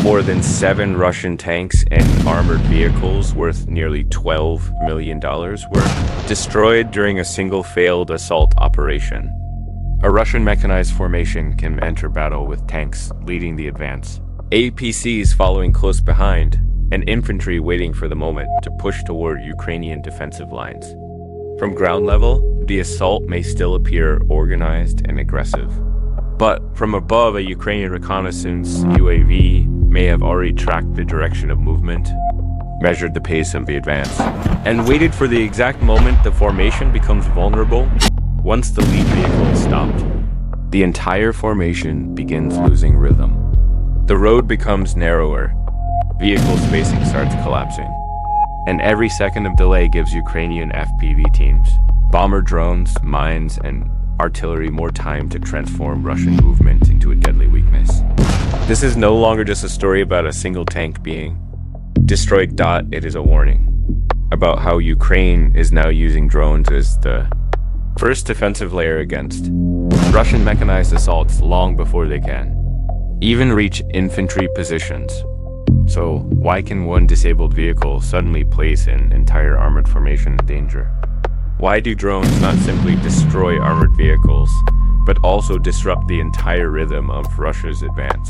more than 7 Russian tanks and armored vehicles worth nearly $12 million were destroyed during a single failed assault operation. A Russian mechanized formation can enter battle with tanks leading the advance, APCs following close behind, and infantry waiting for the moment to push toward Ukrainian defensive lines. From ground level, the assault may still appear organized and aggressive. But from above, a Ukrainian reconnaissance UAV may have already tracked the direction of movement, measured the pace of the advance, and waited for the exact moment the formation becomes vulnerable. Once the lead vehicle is stopped, the entire formation begins losing rhythm. The road becomes narrower, vehicle spacing starts collapsing, and every second of delay gives Ukrainian FPV teams, bomber drones, mines, and artillery more time to transform Russian movement into a deadly weakness. This is no longer just a story about a single tank being destroyed. It is a warning about how Ukraine is now using drones as the first defensive layer against Russian mechanized assaults long before they can even reach infantry positions. So why can one disabled vehicle suddenly place an entire armored formation in danger? Why do drones not simply destroy armored vehicles, but also disrupt the entire rhythm of Russia's advance?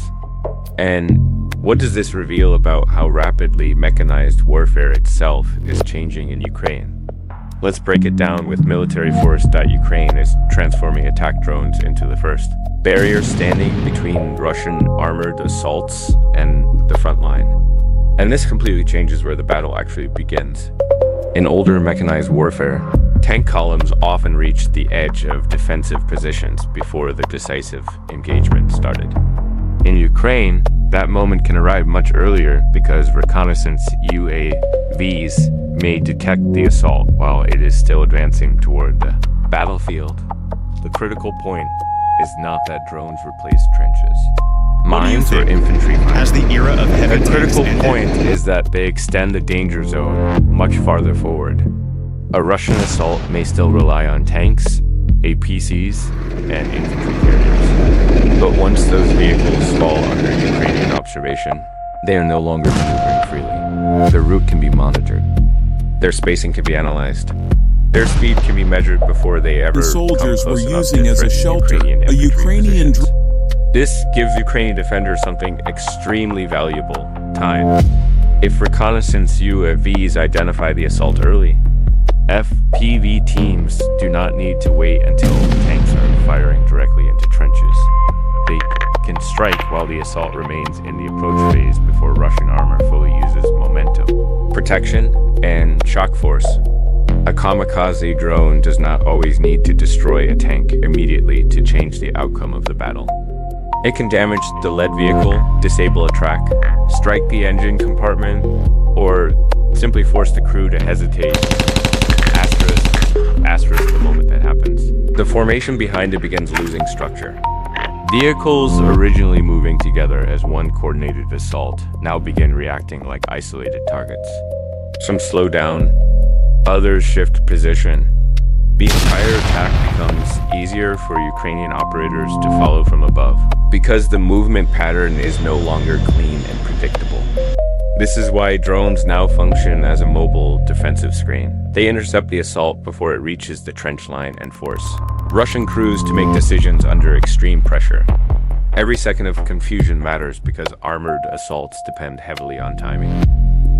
And what does this reveal about how rapidly mechanized warfare itself is changing in Ukraine? Let's break it down with military force. Ukraine is transforming attack drones into the first barrier standing between Russian armored assaults and the front line. And this completely changes where the battle actually begins. In older mechanized warfare, tank columns often reached the edge of defensive positions before the decisive engagement started. In Ukraine, that moment can arrive much earlier because reconnaissance UAVs may detect the assault while it is still advancing toward the battlefield. The critical point is not that drones replace trenches, mines, or infantry mines. As the era of heavy The critical tanks point ended, is that they extend the danger zone much farther forward. A Russian assault may still rely on tanks, APCs, and infantry carriers. But once those vehicles fall under Ukrainian observation, they are no longer maneuvering freely. Their route can be monitored. Their spacing can be analyzed. Their speed can be measured before they ever The soldiers come were close enough using to as a threaten shelter a infantry Ukrainian positions. This gives Ukrainian defenders something extremely valuable: time. If reconnaissance UAVs identify the assault early, FPV teams do not need to wait until tanks are firing directly into trenches. They can strike while the assault remains in the approach phase before Russian armor fully uses momentum, protection, and shock force. A kamikaze drone does not always need to destroy a tank immediately to change the outcome of the battle. It can damage the lead vehicle, disable a track, strike the engine compartment, or simply force the crew to hesitate. Asterisk the moment that happens. The formation behind it begins losing structure. Vehicles originally moving together as one coordinated assault now begin reacting like isolated targets. Some slow down, others shift position. The entire attack becomes easier for Ukrainian operators to follow from above, because the movement pattern is no longer clean and predictable. This is why drones now function as a mobile defensive screen. They intercept the assault before it reaches the trench line and force Russian crews to make decisions under extreme pressure. Every second of confusion matters because armored assaults depend heavily on timing.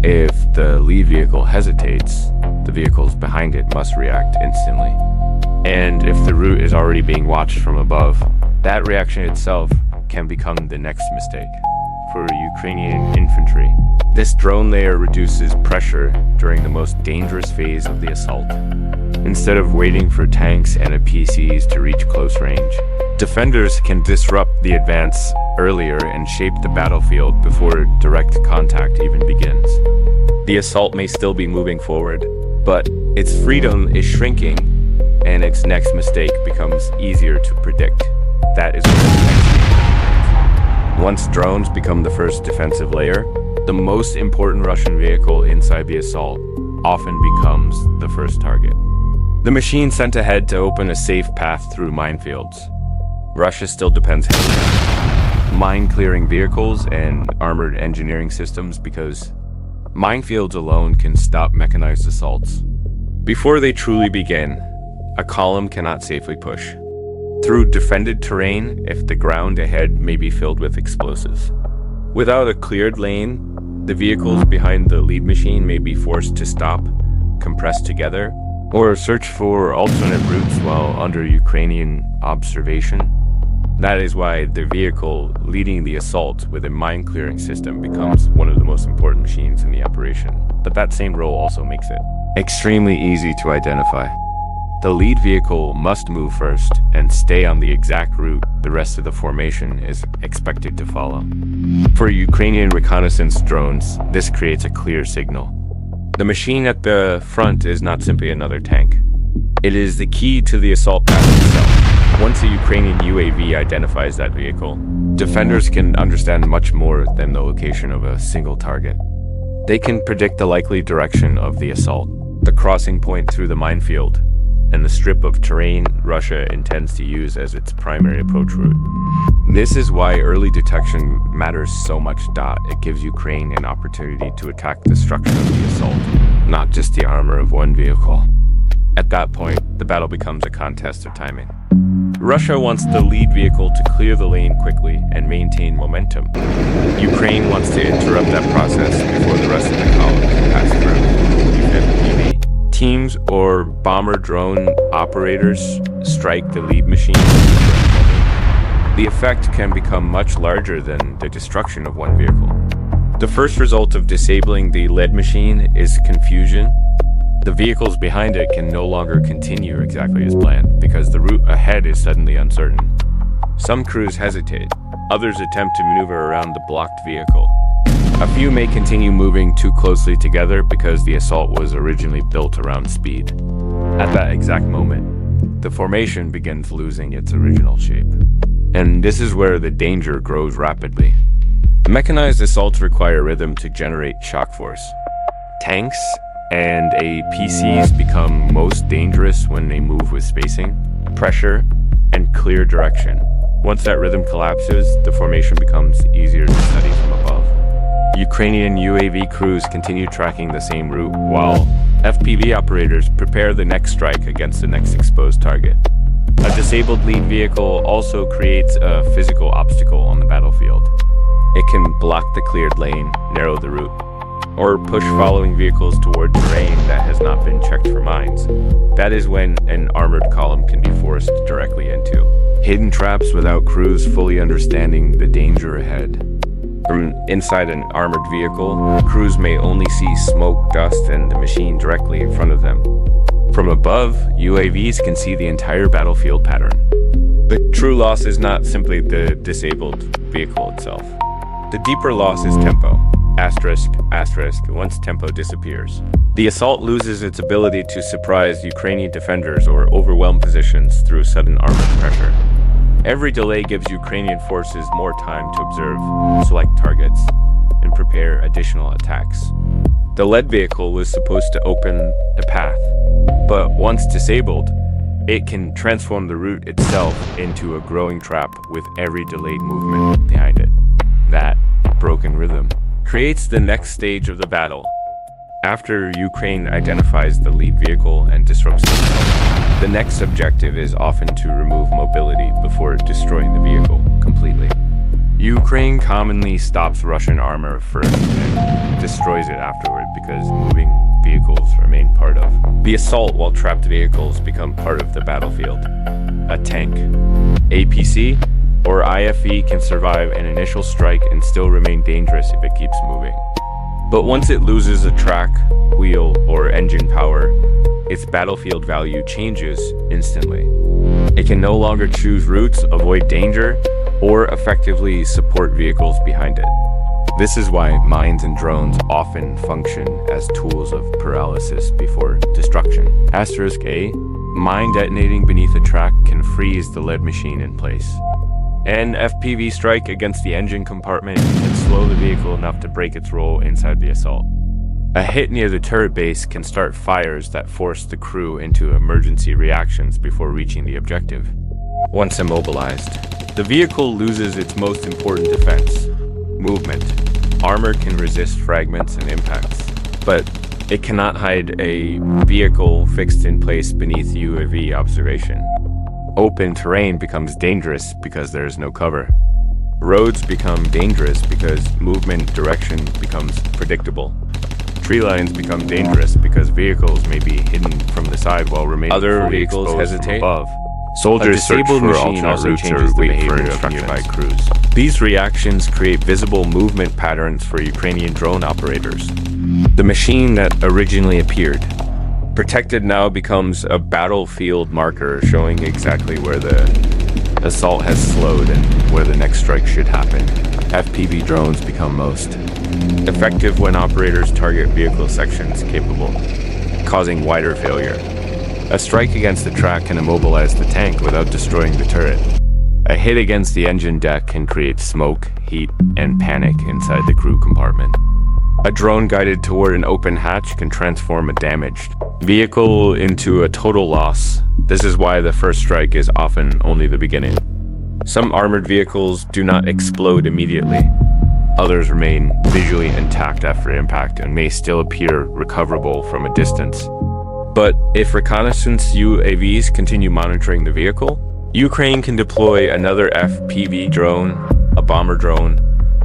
If the lead vehicle hesitates, the vehicles behind it must react instantly. And if the route is already being watched from above, that reaction itself can become the next mistake. For Ukrainian infantry, this drone layer reduces pressure during the most dangerous phase of the assault. Instead of waiting for tanks and APCs to reach close range, defenders can disrupt the advance earlier and shape the battlefield before direct contact even begins. The assault may still be moving forward, but its freedom is shrinking, and its next mistake becomes easier to predict. That is where the next game begins. Once drones become the first defensive layer, the most important Russian vehicle inside the assault often becomes the first target. The machine sent ahead to open a safe path through minefields. Russia still depends heavily on it. mine-clearing vehicles and armored engineering systems because minefields alone can stop mechanized assaults. Before they truly begin, a column cannot safely push through defended terrain if the ground ahead may be filled with explosives. Without a cleared lane, the vehicles behind the lead machine may be forced to stop, compress together, or search for alternate routes while under Ukrainian observation. That is why the vehicle leading the assault with a mine-clearing system becomes one of the most important machines in the operation. But that same role also makes it extremely easy to identify. The lead vehicle must move first and stay on the exact route the rest of the formation is expected to follow. For Ukrainian reconnaissance drones, this creates a clear signal. The machine at the front is not simply another tank. It is the key to the assault path itself. Once a Ukrainian UAV identifies that vehicle, defenders can understand much more than the location of a single target. They can predict the likely direction of the assault, the crossing point through the minefield, and the strip of terrain Russia intends to use as its primary approach route. This is why early detection matters so much. It gives Ukraine an opportunity to attack the structure of the assault, not just the armor of one vehicle. At that point, the battle becomes a contest of timing. Russia wants the lead vehicle to clear the lane quickly and maintain momentum. Ukraine wants to interrupt that process before the rest of the column can pass through. FPV teams or bomber drone operators strike the lead machine. The effect can become much larger than the destruction of one vehicle. The first result of disabling the lead machine is confusion. The vehicles behind it can no longer continue exactly as planned because the route ahead is suddenly uncertain. Some crews hesitate, others attempt to maneuver around the blocked vehicle. A few may continue moving too closely together because the assault was originally built around speed. At that exact moment, the formation begins losing its original shape. And this is where the danger grows rapidly. Mechanized assaults require rhythm to generate shock force. Tanks and APCs become most dangerous when they move with spacing, pressure, and clear direction. Once that rhythm collapses, the formation becomes easier to study from above. Ukrainian UAV crews continue tracking the same route, while FPV operators prepare the next strike against the next exposed target. A disabled lead vehicle also creates a physical obstacle on the battlefield. It can block the cleared lane, narrow the route, or push following vehicles toward terrain that has not been checked for mines. That is when an armored column can be forced directly into hidden traps without crews fully understanding the danger ahead. From inside an armored vehicle, crews may only see smoke, dust, and the machine directly in front of them. From above, UAVs can see the entire battlefield pattern. The true loss is not simply the disabled vehicle itself. The deeper loss is tempo. Asterisk, asterisk, once tempo disappears. The assault loses its ability to surprise Ukrainian defenders or overwhelm positions through sudden armored pressure. Every delay gives Ukrainian forces more time to observe, select targets, and prepare additional attacks. The lead vehicle was supposed to open the path, but once disabled, it can transform the route itself into a growing trap with every delayed movement behind it. That broken rhythm creates the next stage of the battle. After Ukraine identifies the lead vehicle and disrupts the assault, the next objective is often to remove mobility before destroying the vehicle completely. Ukraine commonly stops Russian armor first and destroys it afterward because moving vehicles remain part of the assault while trapped vehicles become part of the battlefield. A tank, APC, or IFV can survive an initial strike and still remain dangerous if it keeps moving. But once it loses a track, wheel, or engine power, its battlefield value changes instantly. It can no longer choose routes, avoid danger, or effectively support vehicles behind it. This is why mines and drones often function as tools of paralysis before destruction. Asterisk A, mine detonating beneath a track can freeze the lead machine in place. An FPV strike against the engine compartment can slow the vehicle enough to break its role inside the assault. A hit near the turret base can start fires that force the crew into emergency reactions before reaching the objective. Once immobilized, the vehicle loses its most important defense: movement. Armor can resist fragments and impacts, but it cannot hide a vehicle fixed in place beneath UAV observation. Open terrain becomes dangerous because there is no cover. Roads become dangerous because movement direction becomes predictable. Tree lines become dangerous because vehicles may be hidden from the side while remaining Other fully vehicles exposed hesitate. from above. Soldiers search disabled for machine alternate also routes changes or the wait for behavior of instructions nearby crews. These reactions create visible movement patterns for Ukrainian drone operators. The machine that originally appeared, protected now, becomes a battlefield marker showing exactly where the assault has slowed and where the next strike should happen. FPV drones become most effective when operators target vehicle sections capable, causing wider failure. A strike against the track can immobilize the tank without destroying the turret. A hit against the engine deck can create smoke, heat, and panic inside the crew compartment. A drone guided toward an open hatch can transform a damaged vehicle into a total loss. This is why the first strike is often only the beginning. Some armored vehicles do not explode immediately. Others remain visually intact after impact and may still appear recoverable from a distance. But if reconnaissance UAVs continue monitoring the vehicle, Ukraine can deploy another FPV drone, a bomber drone,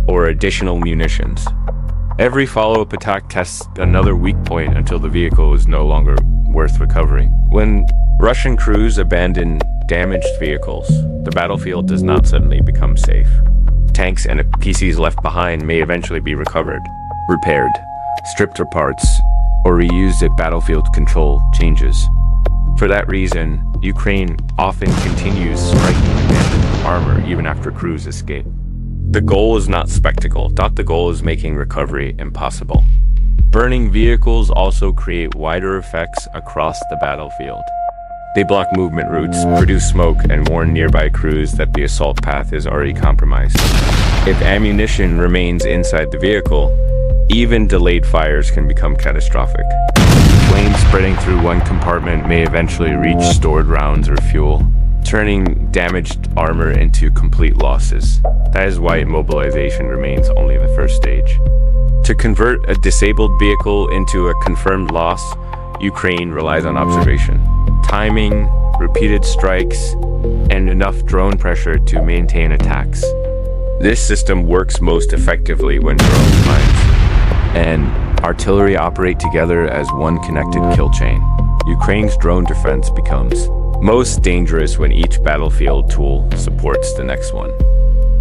or additional munitions. Every follow-up attack tests another weak point until the vehicle is no longer worth recovering. When Russian crews abandon damaged vehicles, the battlefield does not suddenly become safe. Tanks and APCs left behind may eventually be recovered, repaired, stripped of parts, or reused if battlefield control changes. For that reason, Ukraine often continues striking abandoned armor even after crews escape. The goal is not spectacle. The goal is making recovery impossible. Burning vehicles also create wider effects across the battlefield. They block movement routes, produce smoke, and warn nearby crews that the assault path is already compromised. If ammunition remains inside the vehicle, even delayed fires can become catastrophic. Flames spreading through one compartment may eventually reach stored rounds or fuel, turning damaged armor into complete losses. That is why immobilization remains only the first stage. To convert a disabled vehicle into a confirmed loss, Ukraine relies on observation, timing, repeated strikes, and enough drone pressure to maintain attacks. This system works most effectively when drone mines and artillery operate together as one connected kill chain. Ukraine's drone defense becomes most dangerous when each battlefield tool supports the next one.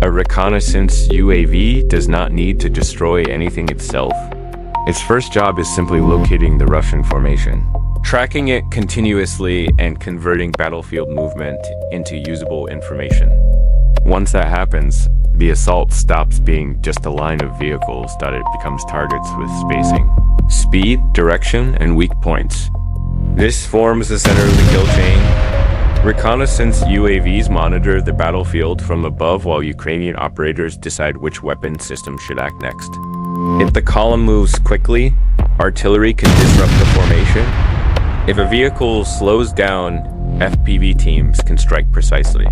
A reconnaissance UAV does not need to destroy anything itself. Its first job is simply locating the Russian formation, tracking it continuously, and converting battlefield movement into usable information. Once that happens, the assault stops being just a line of vehicles that it becomes targets with spacing, speed, direction, and weak points. This forms the center of the kill chain. Reconnaissance UAVs monitor the battlefield from above while Ukrainian operators decide which weapon system should act next. If the column moves quickly, artillery can disrupt the formation. If a vehicle slows down, FPV teams can strike precisely.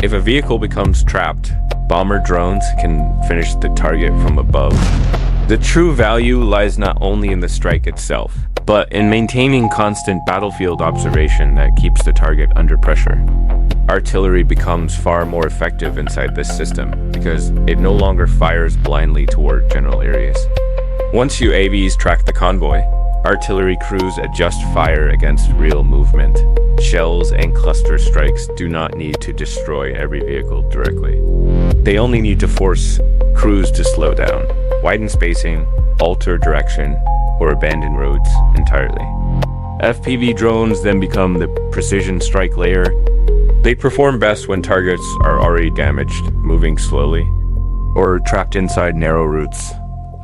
If a vehicle becomes trapped, bomber drones can finish the target from above. The true value lies not only in the strike itself, but in maintaining constant battlefield observation that keeps the target under pressure. Artillery becomes far more effective inside this system because it no longer fires blindly toward general areas. Once UAVs track the convoy, artillery crews adjust fire against real movement. Shells and cluster strikes do not need to destroy every vehicle directly. They only need to force crews to slow down, widen spacing, alter direction, or abandon roads entirely. FPV drones then become the precision strike layer. They perform best when targets are already damaged, moving slowly, or trapped inside narrow routes.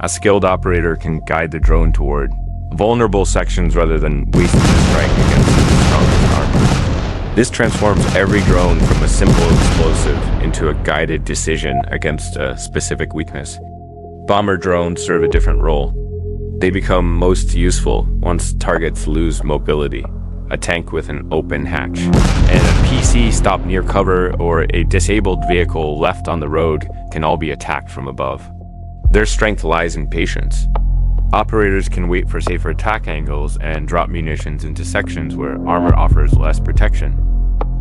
A skilled operator can guide the drone toward vulnerable sections rather than wasting a strike against the strongest armor. This transforms every drone from a simple explosive into a guided decision against a specific weakness. Bomber drones serve a different role. They become most useful once targets lose mobility, a tank with an open hatch, and a PC stopped near cover or a disabled vehicle left on the road can all be attacked from above. Their strength lies in patience. Operators can wait for safer attack angles and drop munitions into sections where armor offers less protection.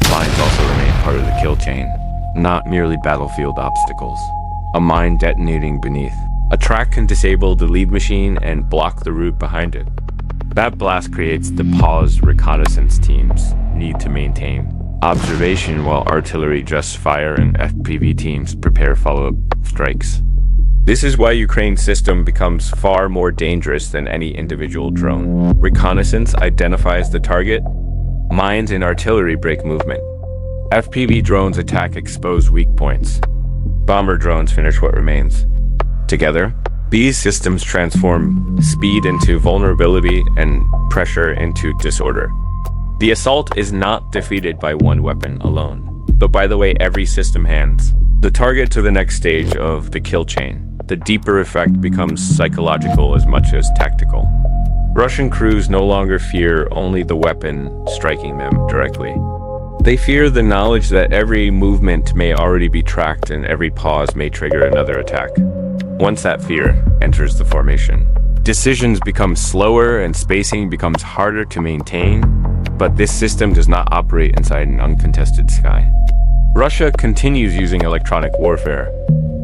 Mines also remain part of the kill chain, not merely battlefield obstacles. A mine detonating beneath. A track can disable the lead machine and block the route behind it. That blast creates the pause reconnaissance teams need to maintain observation while artillery just fire and FPV teams prepare follow-up strikes. This is why Ukraine's system becomes far more dangerous than any individual drone. Reconnaissance identifies the target. Mines and artillery break movement. FPV drones attack exposed weak points. Bomber drones finish what remains. Together, these systems transform speed into vulnerability and pressure into disorder. The assault is not defeated by one weapon alone, but by the way every system hands the target to the next stage of the kill chain. The deeper effect becomes psychological as much as tactical. Russian crews no longer fear only the weapon striking them directly. They fear the knowledge that every movement may already be tracked and every pause may trigger another attack. Once that fear enters the formation, decisions become slower and spacing becomes harder to maintain, but this system does not operate inside an uncontested sky. Russia continues using electronic warfare,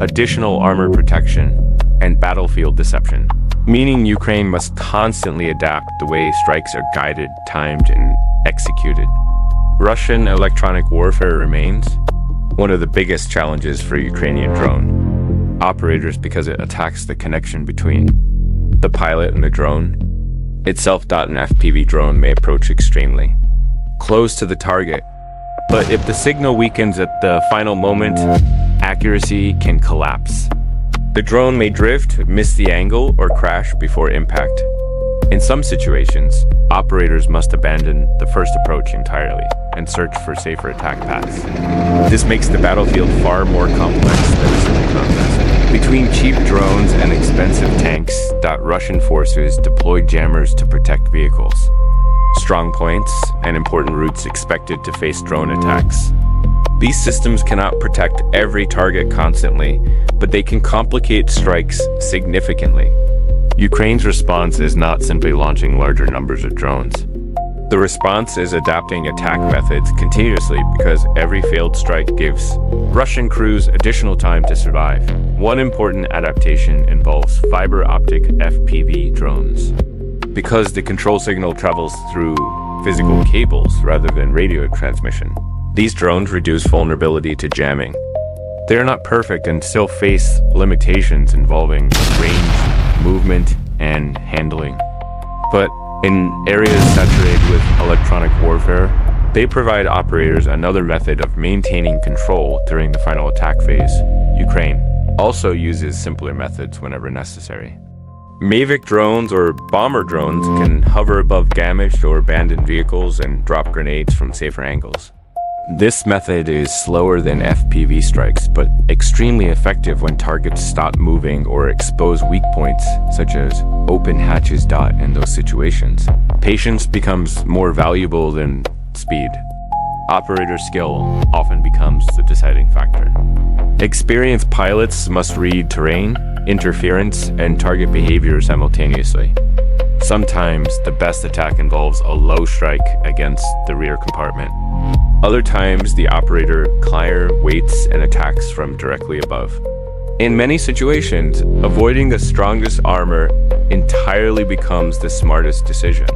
additional armor protection, and battlefield deception, meaning Ukraine must constantly adapt the way strikes are guided, timed, and executed. Russian electronic warfare remains one of the biggest challenges for Ukrainian drone operators because it attacks the connection between the pilot and the drone itself. An FPV drone may approach extremely close to the target, but if the signal weakens at the final moment, accuracy can collapse. The drone may drift, miss the angle, or crash before impact. In some situations, operators must abandon the first approach entirely and search for safer attack paths. This makes the battlefield far more complex than a simple contest. Between cheap drones and expensive tanks, Russian forces deployed jammers to protect vehicles, strong points, and important routes expected to face drone attacks. These systems cannot protect every target constantly, but they can complicate strikes significantly. Ukraine's response is not simply launching larger numbers of drones. The response is adapting attack methods continuously because every failed strike gives Russian crews additional time to survive. One important adaptation involves fiber optic FPV drones. Because the control signal travels through physical cables rather than radio transmission, these drones reduce vulnerability to jamming. They are not perfect and still face limitations involving range, movement, and handling. But in areas saturated with electronic warfare, they provide operators another method of maintaining control during the final attack phase. Ukraine also uses simpler methods whenever necessary. Mavic drones or bomber drones can hover above damaged or abandoned vehicles and drop grenades from safer angles. This method is slower than FPV strikes, but extremely effective when targets stop moving or expose weak points, such as open hatches. In those situations, patience becomes more valuable than speed. Operator skill often becomes the deciding factor. Experienced pilots must read terrain, interference, and target behavior simultaneously. Sometimes the best attack involves a low strike against the rear compartment. Other times, the operator waits and attacks from directly above. In many situations, avoiding the strongest armor entirely becomes the smartest decision.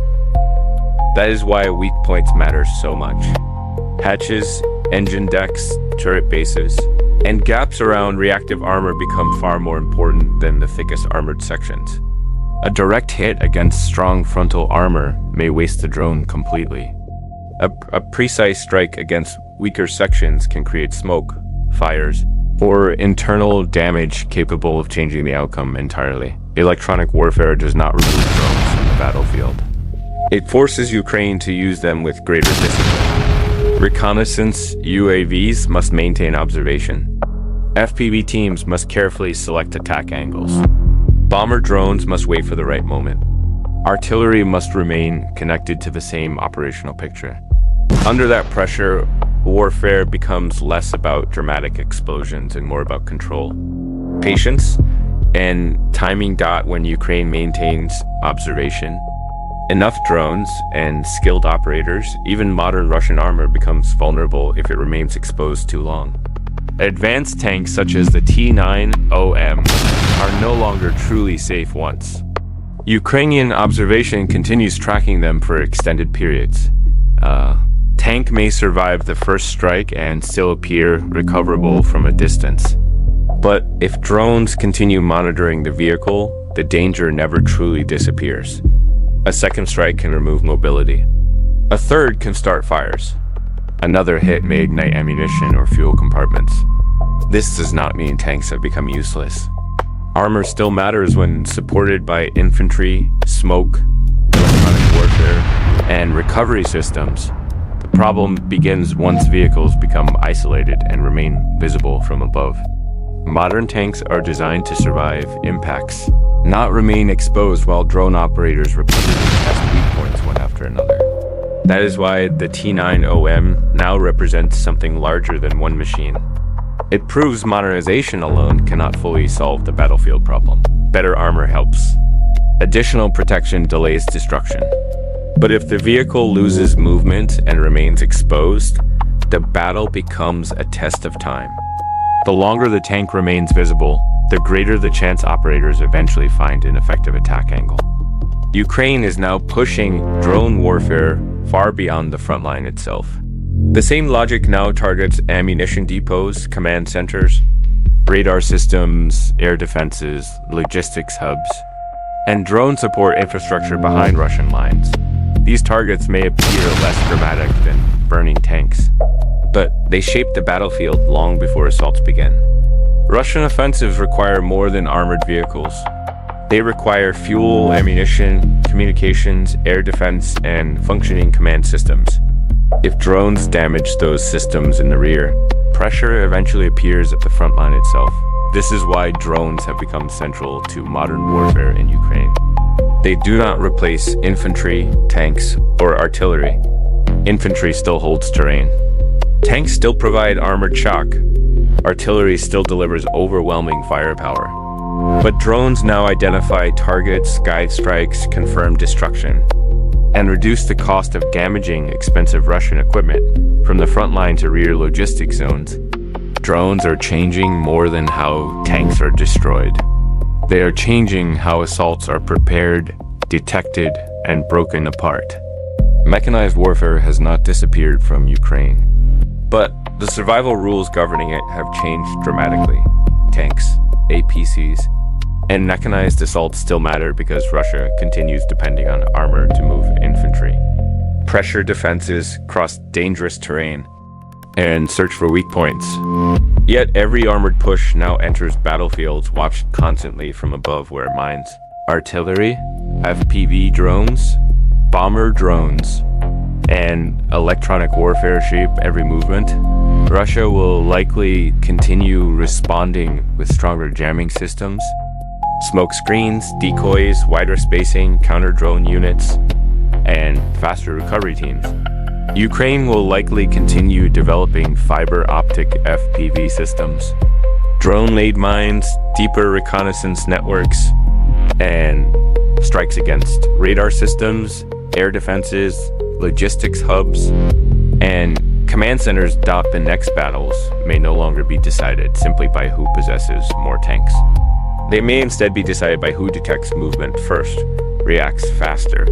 That is why weak points matter so much. Hatches, engine decks, turret bases, and gaps around reactive armor become far more important than the thickest armored sections. A direct hit against strong frontal armor may waste the drone completely. A precise strike against weaker sections can create smoke, fires, or internal damage capable of changing the outcome entirely. Electronic warfare does not remove drones from the battlefield. It forces Ukraine to use them with greater discipline. Reconnaissance UAVs must maintain observation. FPV teams must carefully select attack angles. Bomber drones must wait for the right moment. artillery must remain connected to the same operational picture. Under that pressure, warfare becomes less about dramatic explosions and more about control, patience, and timing. When Ukraine maintains observation, enough drones, and skilled operators, even modern Russian armor becomes vulnerable if it remains exposed too long. Advanced tanks such as the T9OM are no longer truly safe once. Ukrainian observation continues tracking them for extended periods. Tank may survive the first strike and still appear recoverable from a distance. But if drones continue monitoring the vehicle, the danger never truly disappears. A second strike can remove mobility. A third can start fires. Another hit may ignite ammunition or fuel compartments. This does not mean tanks have become useless. Armor still matters when supported by infantry, smoke, electronic warfare, and recovery systems. The problem begins once vehicles become isolated and remain visible from above. Modern tanks are designed to survive impacts, not remain exposed while drone operators repeatedly test weak points one after another. That is why the T9OM now represents something larger than one machine. It proves modernization alone cannot fully solve the battlefield problem. Better armor helps. Additional protection delays destruction. But if the vehicle loses movement and remains exposed, the battle becomes a test of time. The longer the tank remains visible, the greater the chance operators eventually find an effective attack angle. Ukraine is now pushing drone warfare far beyond the front line itself. The same logic now targets ammunition depots, command centers, radar systems, air defenses, logistics hubs, and drone support infrastructure behind Russian lines. These targets may appear less dramatic than burning tanks, but they shape the battlefield long before assaults begin. Russian offensives require more than armored vehicles. They require fuel, ammunition, communications, air defense, and functioning command systems. If drones damage those systems in the rear, pressure eventually appears at the front line itself. This is why drones have become central to modern warfare in Ukraine. They do not replace infantry, tanks, or artillery. Infantry still holds terrain. Tanks still provide armored shock. Artillery still delivers overwhelming firepower. But drones now identify targets, guide strikes, confirm destruction, and reduce the cost of damaging expensive Russian equipment from the front line to rear logistic zones. Drones are changing more than how tanks are destroyed. They are changing how assaults are prepared, detected, and broken apart. Mechanized warfare has not disappeared from Ukraine, but the survival rules governing it have changed dramatically. Tanks, APCs, and mechanized assaults still matter because Russia continues depending on armor to move infantry, pressure defenses, cross dangerous terrain, and search for weak points. Yet every armored push now enters battlefields watched constantly from above where mines, artillery, FPV drones, bomber drones, and electronic warfare shape every movement. Russia will likely continue responding with stronger jamming systems, smoke screens, decoys, wider spacing, counter-drone units, and faster recovery teams. Ukraine will likely continue developing fiber optic FPV systems, drone-laid mines, deeper reconnaissance networks, and strikes against radar systems, air defenses, logistics hubs, and command centers. The next battles may no longer be decided simply by who possesses more tanks. They may instead be decided by who detects movement first, reacts faster,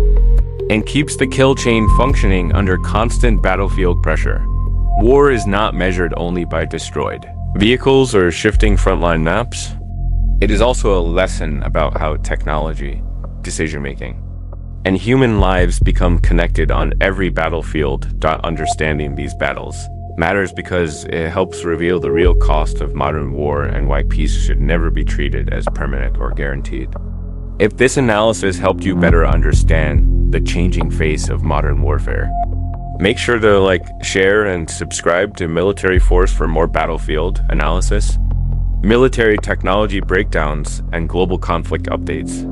and keeps the kill chain functioning under constant battlefield pressure. War is not measured only by destroyed vehicles or shifting frontline maps. It is also a lesson about how technology, decision-making, and human lives become connected on every battlefield. Understanding these battles matters because it helps reveal the real cost of modern war and why peace should never be treated as permanent or guaranteed. If this analysis helped you better understand the changing face of modern warfare, make sure to like, share, and subscribe to Military Force for more battlefield analysis, military technology breakdowns, and global conflict updates.